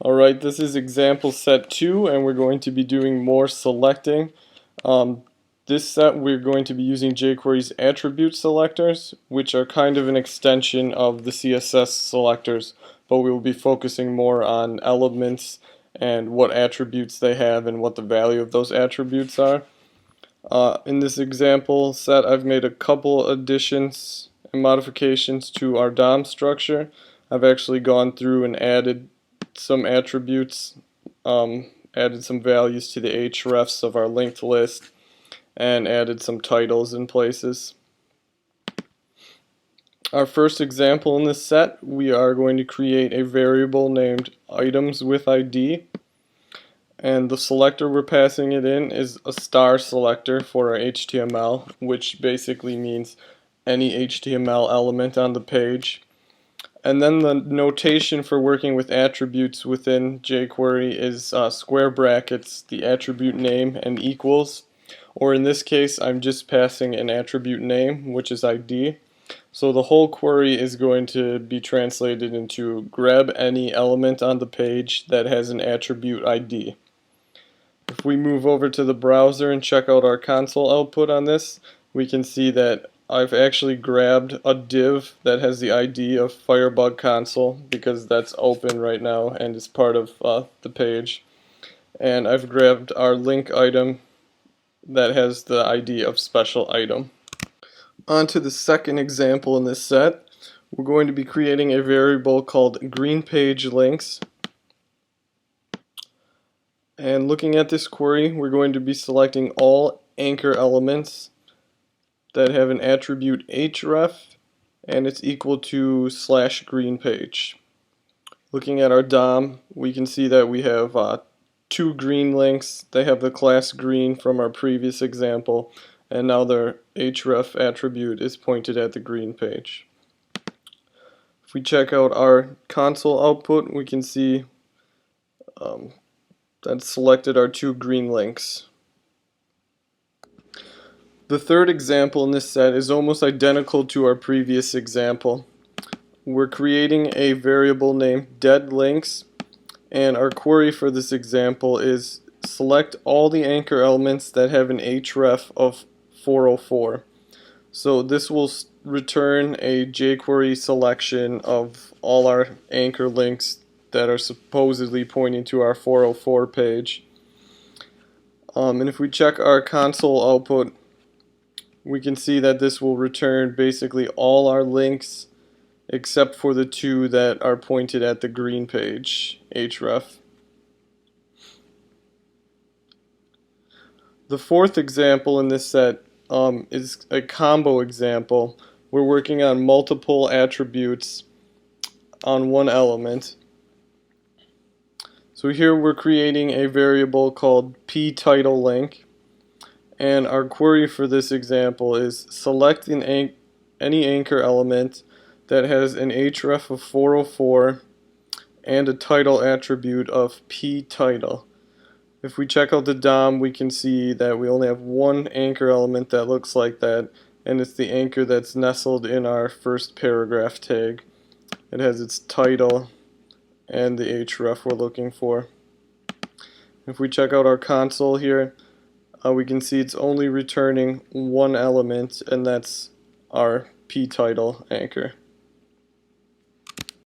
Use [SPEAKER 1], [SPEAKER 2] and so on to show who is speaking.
[SPEAKER 1] Alright, this is example set 2 and we're going to be doing more selecting. This set we're going to be using jQuery's attribute selectors, which are kind of an extension of the CSS selectors, but we will be focusing more on elements and what attributes they have and what the value of those attributes are. In this example set I've made a couple additions and modifications to our DOM structure. I've actually gone through and added some attributes, added some values to the hrefs of our linked list, and added some titles in places. Our first example in this set, we are going to create a variable named items with ID, and the selector we're passing it in is a star selector for our HTML, which basically means any HTML element on the page. And then the notation for working with attributes within jQuery is square brackets, the attribute name, and equals. Or in this case, I'm just passing an attribute name, which is ID. So the whole query is going to be translated into grab any element on the page that has an attribute ID. If we move over to the browser and check out our console output on this, we can see that I've actually grabbed a div that has the ID of Firebug console because that's open right now and is part of the page. And I've grabbed our link item that has the ID of special item. On to the second example in this set. We're going to be creating a variable called green page links. And looking at this query, we're going to be selecting all anchor elements that have an attribute href and it's equal to /greenpage. Looking at our DOM, we can see that we have two green links. They have the class green from our previous example, and now their href attribute is pointed at the green page. If we check out our console output, we can see that selected our two green links. The third example in this set is almost identical to our previous example. We're creating a variable named deadlinks, and our query for this example is select all the anchor elements that have an href of 404. So this will return a jQuery selection of all our anchor links that are supposedly pointing to our 404 page. And if we check our console output, we can see that this will return basically all our links except for the two that are pointed at the green page href. The fourth example in this set is a combo example. We're working on multiple attributes on one element. So here we're creating a variable called pTitleLink. And our query for this example is select any anchor element that has an href of 404 and a title attribute of pTitle. If we check out the DOM, we can see that we only have one anchor element that looks like that, and it's the anchor that's nestled in our first paragraph tag. It has its title and the href we're looking for. If we check out our console here, we can see it's only returning one element, and that's our pTitle anchor.